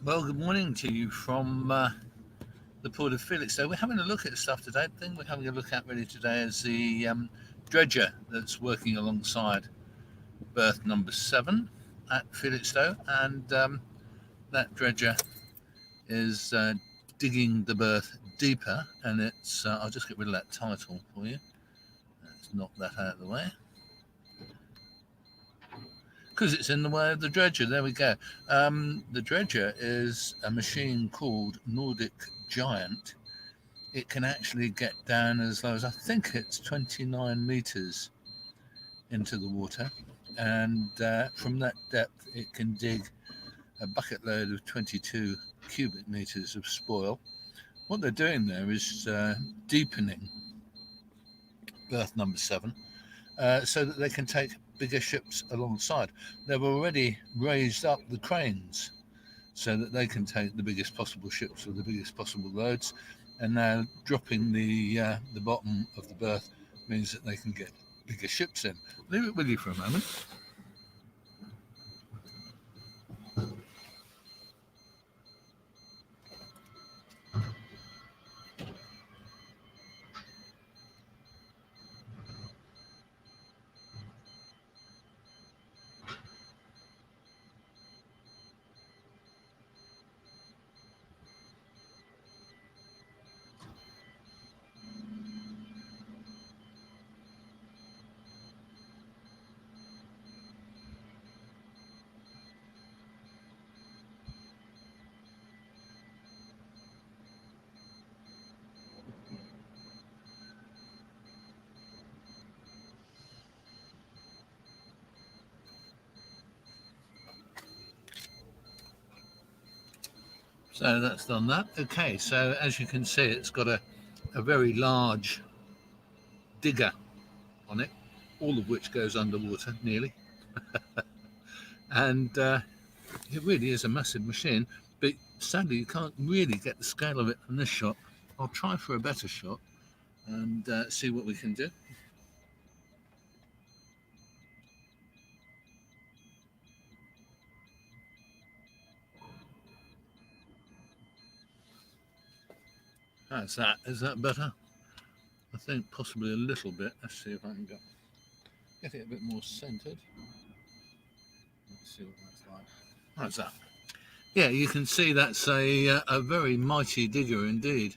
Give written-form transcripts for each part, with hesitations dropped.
Well, good morning to you from the port of Felixstowe. We're having a look at stuff today. The thing we're having a look at really today is the dredger that's working alongside berth number 7 at Felixstowe, and that dredger is digging the berth deeper, and it's I'll just get rid of that title for you. Let's knock that out of the way, because it's in the way of the dredger. There we go. The dredger is a machine called Nordic Giant. It can actually get down as low as, I think it's 29 meters into the water, and from that depth it can dig a bucket load of 22 cubic meters of spoil. What they're doing there is deepening berth number 7 so that they can take bigger ships alongside. They've already raised up the cranes so that they can take the biggest possible ships with the biggest possible loads, and now dropping the bottom of the berth means that they can get bigger ships in. Leave it with you for a moment. So that's done that. Okay, so as you can see, it's got a very large digger on it, all of which goes underwater nearly. And it really is a massive machine, but sadly you can't really get the scale of it from this shot. I'll try for a better shot and see what we can do. How's that? Is that better? I think possibly a little bit. Let's see if I can get it a bit more centered. Let's see what that's like. How's that? Yeah, you can see that's a very mighty digger indeed.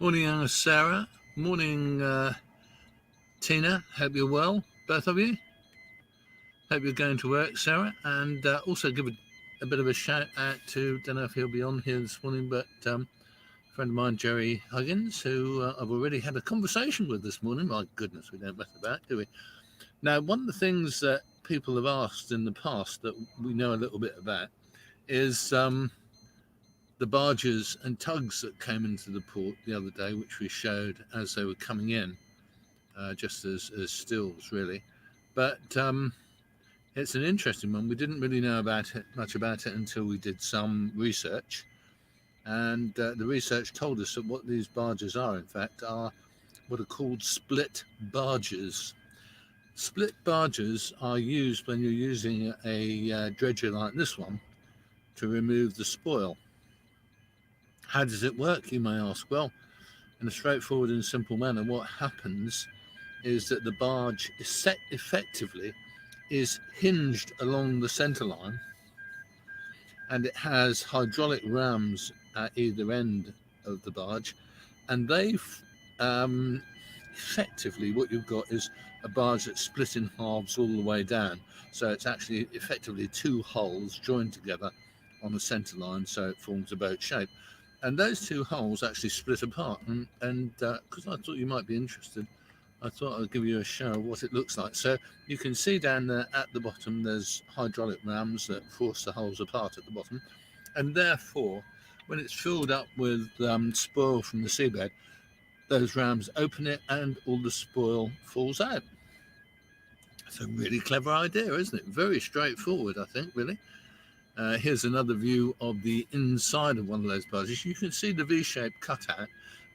Morning, Sarah. Morning, Tina. Hope you're well, both of you. Hope you're going to work, Sarah. And also give a bit of a shout out to, don't know if he'll be on here this morning, but a friend of mine, Jerry Huggins, who I've already had a conversation with this morning. My goodness, we don't mess about, do we? Now, one of the things that people have asked in the past that we know a little bit about is the barges and tugs that came into the port the other day, which we showed as they were coming in, just as stills, really. But it's an interesting one. We didn't really know much about it until we did some research. And the research told us that what these barges are, in fact, are what are called split barges. Split barges are used when you're using a dredger like this one to remove the spoil. How does it work, you may ask? Well, in a straightforward and simple manner, what happens is that the barge effectively is hinged along the centre line, and it has hydraulic rams at either end of the barge, and they effectively, what you've got is a barge that's split in halves all the way down. So it's actually effectively two hulls joined together on the centre line, so it forms a boat shape. And those two hulls actually split apart, and because I thought you might be interested, I thought I'd give you a show of what it looks like. So you can see down there at the bottom there's hydraulic rams that force the hulls apart at the bottom, and therefore when it's filled up with spoil from the seabed, those rams open it and all the spoil falls out. It's a really clever idea, isn't it? Very straightforward, I think, really. Here's another view of the inside of one of those barges. You can see the V-shaped cutout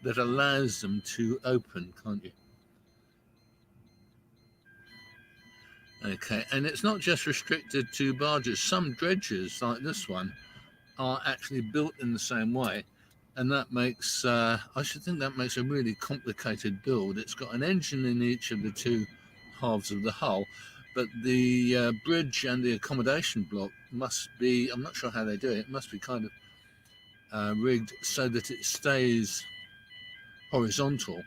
that allows them to open, can't you? Okay, and it's not just restricted to barges. Some dredgers, like this one, are actually built in the same way, and that makes I should think that makes a really complicated build. It's got an engine in each of the two halves of the hull, but the bridge and the accommodation block must be, I'm not sure how they do it, it must be kind of rigged so that it stays horizontal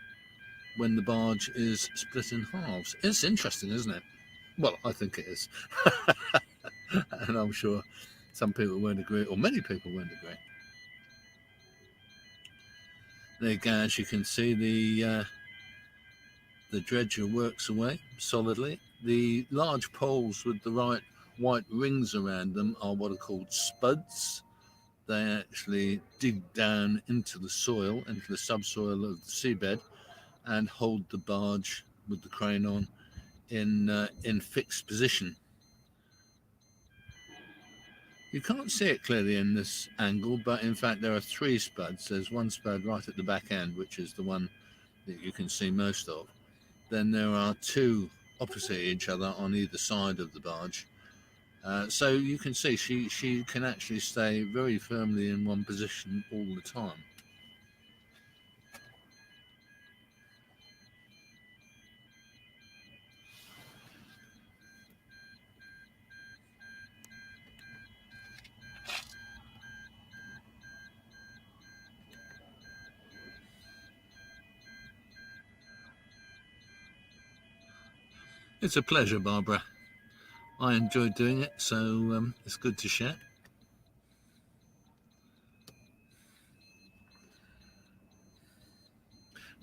when the barge is split in halves. It's interesting, isn't it? Well, I think it is. And I'm sure some people won't agree, or many people won't agree. There you go, as you can see, the dredger works away solidly. The large poles with the right white rings around them are what are called spuds. They actually dig down into the soil, into the subsoil of the seabed, and hold the barge with the crane on in fixed position. You can't see it clearly in this angle, but in fact there are three spuds. There's one spud right at the back end, which is the one that you can see most of. Then there are two opposite each other on either side of the barge. So you can see she can actually stay very firmly in one position all the time. It's a pleasure, Barbara. I enjoyed doing it, so it's good to share.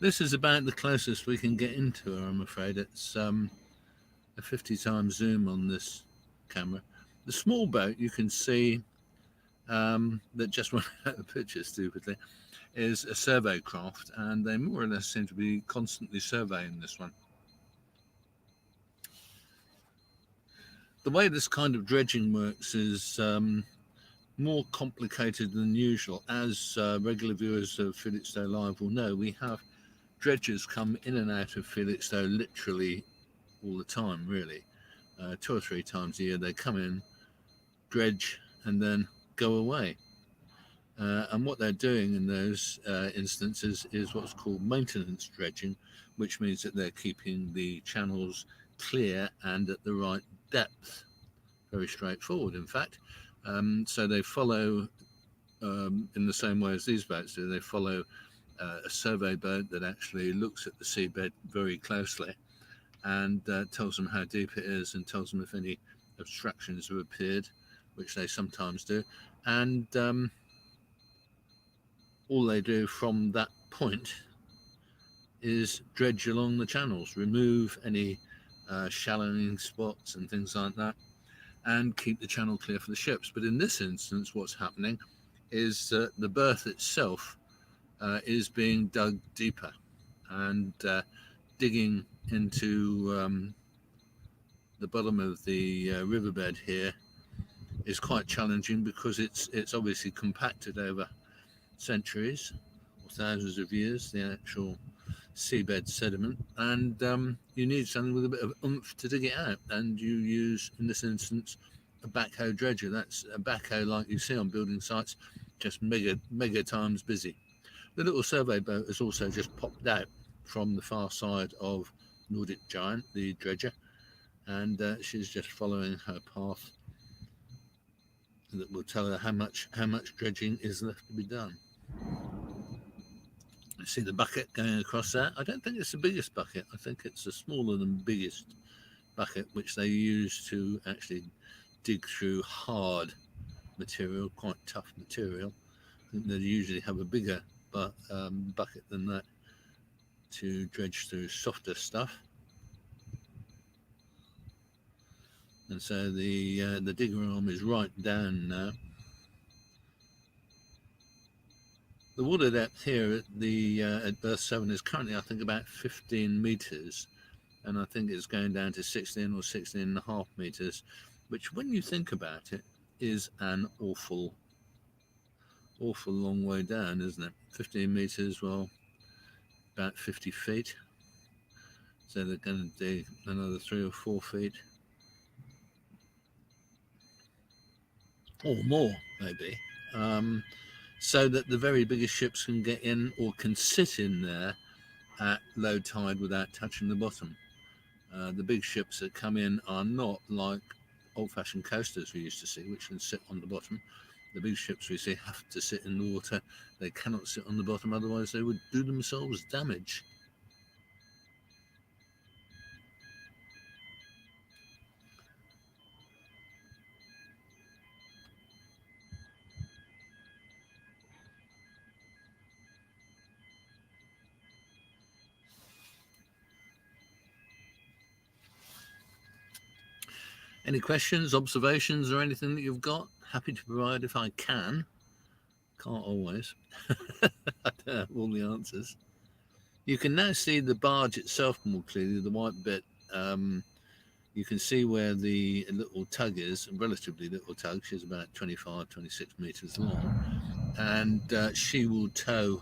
This is about the closest we can get into her, I'm afraid. It's a 50 times zoom on this camera. The small boat you can see that just went out of the picture stupidly is a survey craft, and they more or less seem to be constantly surveying this one. The way this kind of dredging works is more complicated than usual. As regular viewers of Felixstowe Live will know, we have dredgers come in and out of Felixstowe literally all the time, really. 2 or 3 times a year they come in, dredge, and then go away. And what they're doing in those instances is what's called maintenance dredging, which means that they're keeping the channels clear and at the right depth. Very straightforward, in fact. So they follow, in the same way as these boats do, they follow a survey boat that actually looks at the seabed very closely and tells them how deep it is and tells them if any obstructions have appeared, which they sometimes do. And all they do from that point is dredge along the channels, remove any shallowing spots and things like that, and keep the channel clear for the ships. But in this instance, what's happening is that the berth itself is being dug deeper, and digging into the bottom of the riverbed here is quite challenging because it's obviously compacted over centuries or thousands of years, the actual seabed sediment, and you need something with a bit of oomph to dig it out, and you use, in this instance, a backhoe dredger. That's a backhoe like you see on building sites, just mega times busy. The little survey boat has also just popped out from the far side of Nordic Giant, the dredger, and she's just following her path that will tell her how much dredging is left to be done. You see the bucket going across there. I don't think it's the biggest bucket. I think it's a smaller than biggest bucket, which they use to actually dig through hard material, quite tough material. I think they usually have a bigger bucket than that to dredge through softer stuff. And so the digger arm is right down now. The water depth here at berth 7 is currently, I think, about 15 meters, and I think it's going down to 16 or 16 and a half meters, which, when you think about it, is an awful long way down, isn't it? 15 meters, well, about 50 feet. So they're going to dig another 3 or 4 feet or more maybe, so that the very biggest ships can get in or can sit in there at low tide without touching the bottom. The big ships that come in are not like old-fashioned coasters we used to see, which can sit on the bottom. The big ships we see have to sit in the water. They cannot sit on the bottom, otherwise they would do themselves damage. Any questions, observations, or anything that you've got? Happy to provide if I can. Can't always. I don't have all the answers. You can now see the barge itself more clearly, the white bit. You can see where the little tug is, a relatively little tug. She's about 25, 26 meters long. And she will tow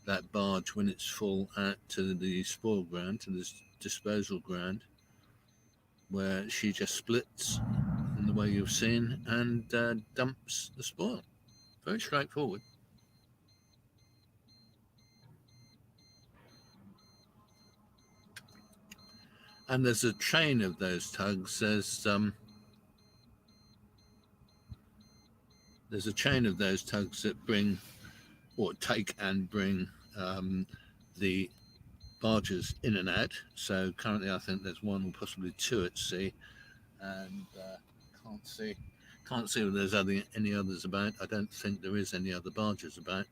that barge when it's full out to the spoil ground, to this disposal ground, where she just splits in the way you've seen and dumps the spoil. Very straightforward. And there's a chain of those tugs. There's a chain of those tugs that bring, or take and bring, the barges in and out. So currently I think there's one or possibly two at sea, and can't see if there's any others about. I don't think there is any other barges about,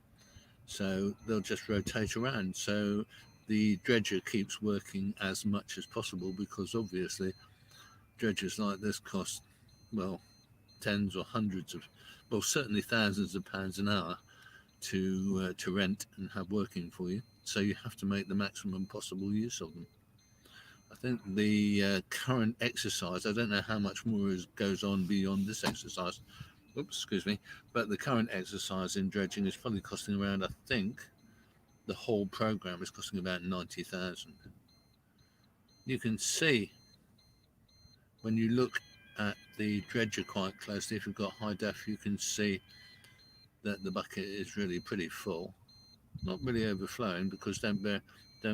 so they'll just rotate around. So the dredger keeps working as much as possible, because obviously dredgers like this cost, well, tens or hundreds of, well, certainly thousands of pounds an hour to rent and have working for you. So you have to make the maximum possible use of them. I think the current exercise, I don't know how much more goes on beyond this exercise, oops, excuse me, but the current exercise in dredging is probably costing around, I think, the whole program is costing about 90,000. You can see when you look at the dredger quite closely, if you've got high def, you can see that the bucket is really pretty full, not really overflowing, because don't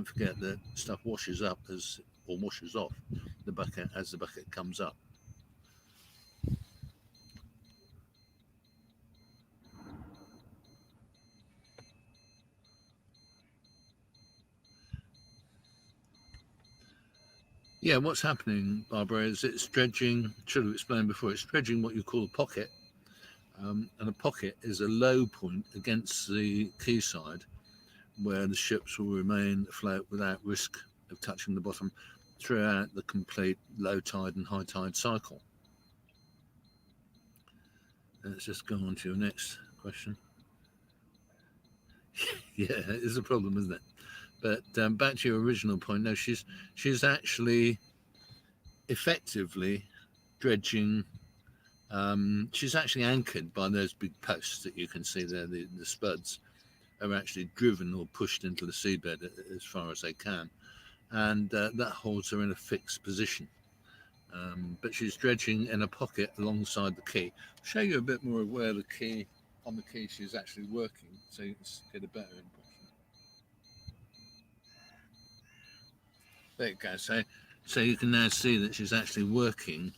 forget that stuff washes up or washes off the bucket as the bucket comes up. Yeah, what's happening, Barbara, is it's dredging, should have explained before, it's dredging what you call a pocket. And a pocket is a low point against the quayside where the ships will remain afloat without risk of touching the bottom throughout the complete low tide and high tide cycle. Let's just go on to your next question. Yeah, it is a problem, isn't it? But back to your original point, no, she's actually effectively dredging. She's actually anchored by those big posts that you can see there. The spuds are actually driven or pushed into the seabed as far as they can, and that holds her in a fixed position. But she's dredging in a pocket alongside the quay. I'll show you a bit more of where the quay, on the quay she's actually working, so you can get a better impression. There you go. So you can now see that she's actually working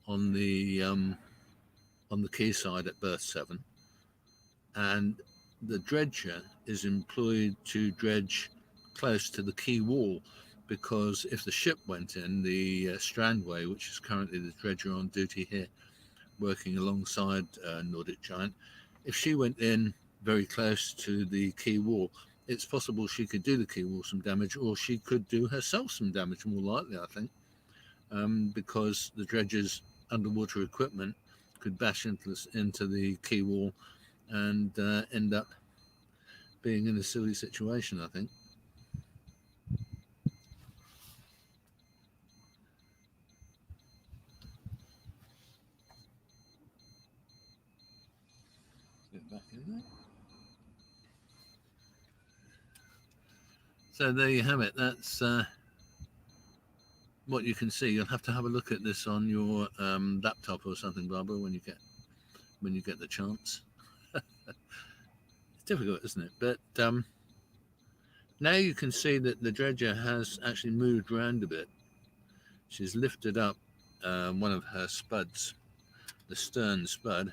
on the quayside at berth 7, and the dredger is employed to dredge close to the quay wall, because if the ship went in, the Strandway, which is currently the dredger on duty here, working alongside Nordic Giant, if she went in very close to the quay wall, it's possible she could do the quay wall some damage, or she could do herself some damage, more likely, I think, because the dredger's underwater equipment could bash into the quay wall and end up being in a silly situation, I think. Get back in there. So there you have it. That's what you can see. You'll have to have a look at this on your laptop or something, Barbara, when you get when you get the chance. It's difficult, isn't it? But now you can see that the dredger has actually moved around a bit. She's lifted up one of her spuds, the stern spud.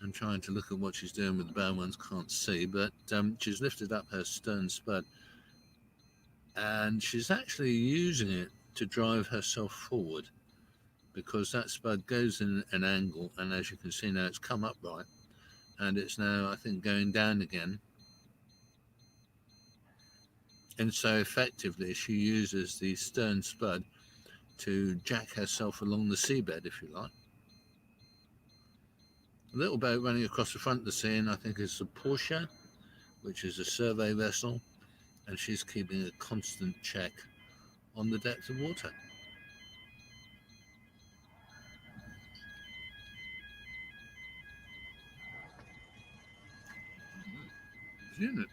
I'm trying to look at what she's doing with the bow ones, can't see, but she's lifted up her stern spud and she's actually using it to drive herself forward, because that spud goes in an angle, and as you can see now it's come upright and it's now, I think, going down again. And so effectively she uses the stern spud to jack herself along the seabed, if you like. A little boat running across the front of the scene, I think, is the Portia, which is a survey vessel, and she's keeping a constant check on the depth of water. Isn't it?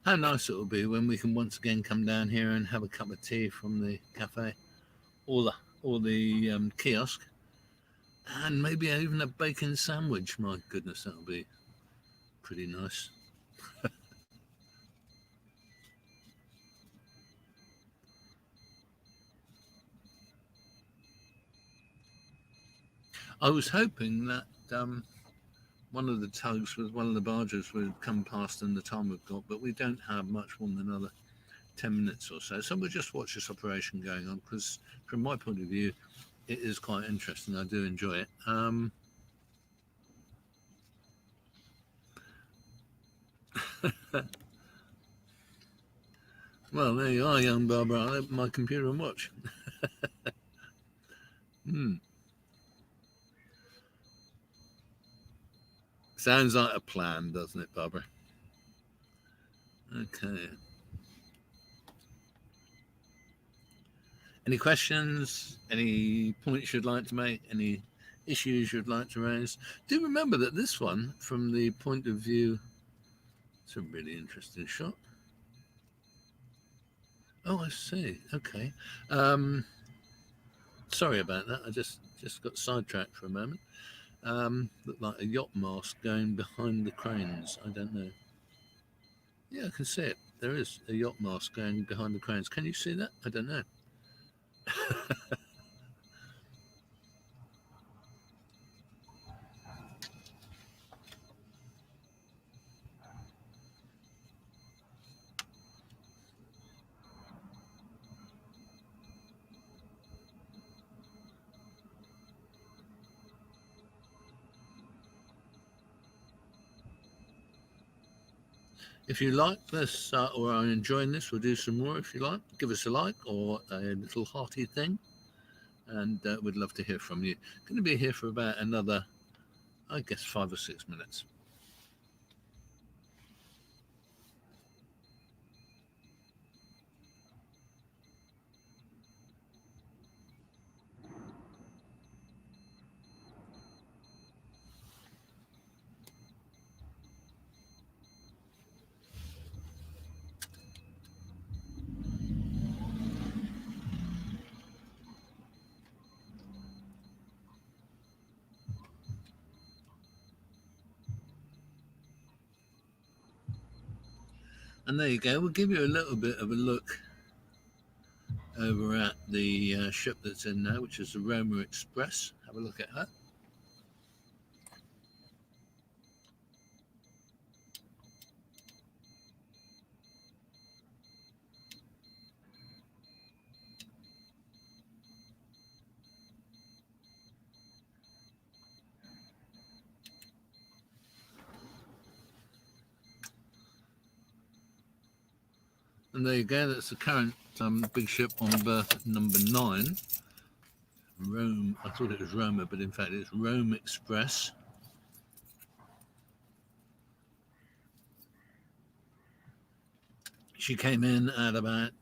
How nice it will be when we can once again come down here and have a cup of tea from the cafe or the kiosk, and maybe even a bacon sandwich. My goodness, that'll be pretty nice. I was hoping that one of the tugs with one of the barges would come past in the time we've got, but we don't have much more than another 10 minutes or so. So we'll just watch this operation going on, because from my point of view, it is quite interesting. I do enjoy it. Well, there you are, young Barbara. I'll open my computer and watch. Sounds like a plan, doesn't it, Barbara? Okay. Any questions? Any points you'd like to make? Any issues you'd like to raise? Do remember that this one, from the point of view, it's a really interesting shot. Oh, I see. Okay. Sorry about that. I just got sidetracked for a moment. Looked like a yacht mast going behind the cranes. I don't know. Yeah, I can see it. There is a yacht mast going behind the cranes. Can you see that? I don't know. If you like this or are enjoying this, we'll do some more. If you like, give us a like or a little hearty thing, and we'd love to hear from you. Going to be here for about another, I guess, 5 or 6 minutes. And there you go. We'll give you a little bit of a look over at the ship that's in now, which is the Roma Express. Have a look at her. And there you go. That's the current big ship on berth number 9. Rome. I thought it was Roma, but in fact it's Rome Express. She came in at about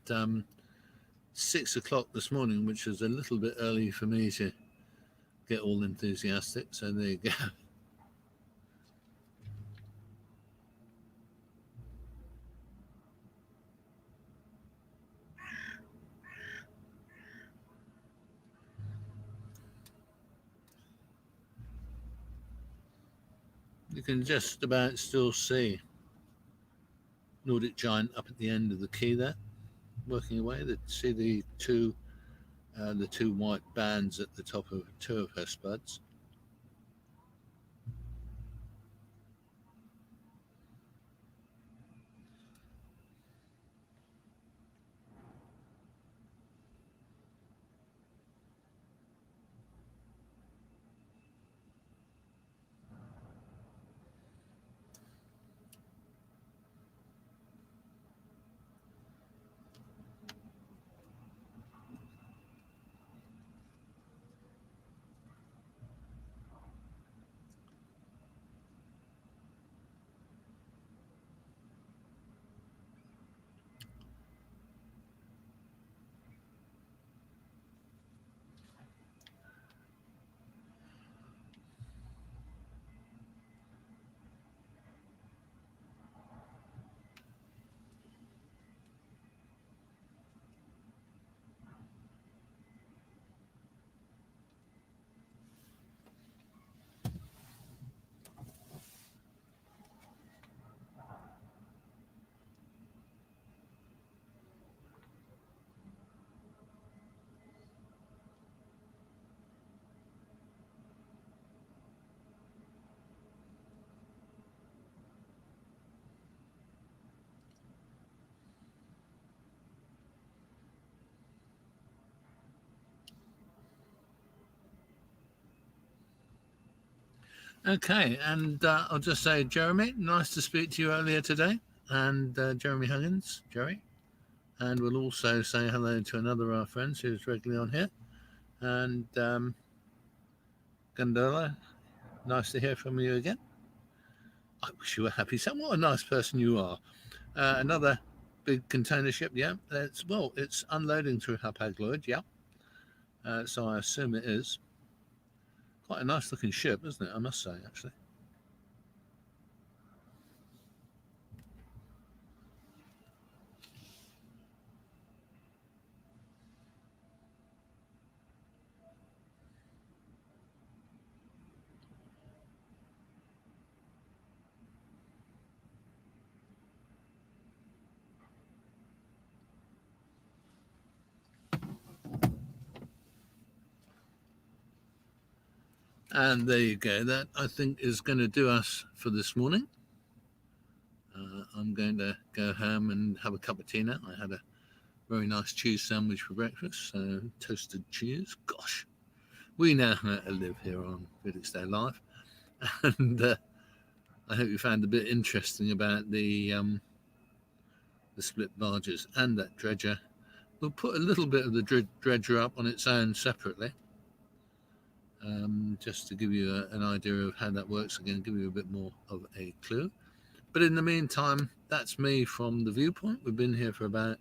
6 o'clock this morning, which is a little bit early for me to get all enthusiastic. So there you go. You can just about still see Nordic Giant up at the end of the quay there, working away. See the two white bands at the top of two of her spuds. Okay, and I'll just say, Jeremy, nice to speak to you earlier today, and Jeremy Huggins, Jerry, and we'll also say hello to another of our friends who's regularly on here, and Gondola, nice to hear from you again. I wish you were happy. So what a nice person you are. Another big container ship, yeah. It's unloading through Hapag-Lloyd, yeah. So I assume it is. Quite a nice looking ship, isn't it? I must say, actually. And there you go. That, I think, is going to do us for this morning. I'm going to go home and have a cup of tea now. I had a very nice cheese sandwich for breakfast, so toasted cheese. Gosh, we know how to live here on Felixstowe Live. And I hope you found a bit interesting about the split barges and that dredger. We'll put a little bit of the dredger up on its own separately, just to give you an idea of how that works again, give you a bit more of a clue. But in the meantime, that's me from the viewpoint. We've been here for about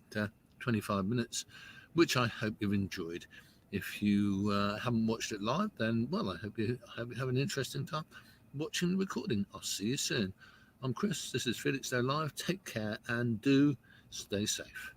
25 minutes, which I hope you've enjoyed. If you haven't watched it live, then, well, I hope you have an interesting time watching the recording. I'll see you soon. I'm Chris. This is Felixstowe Live. Take care and do stay safe.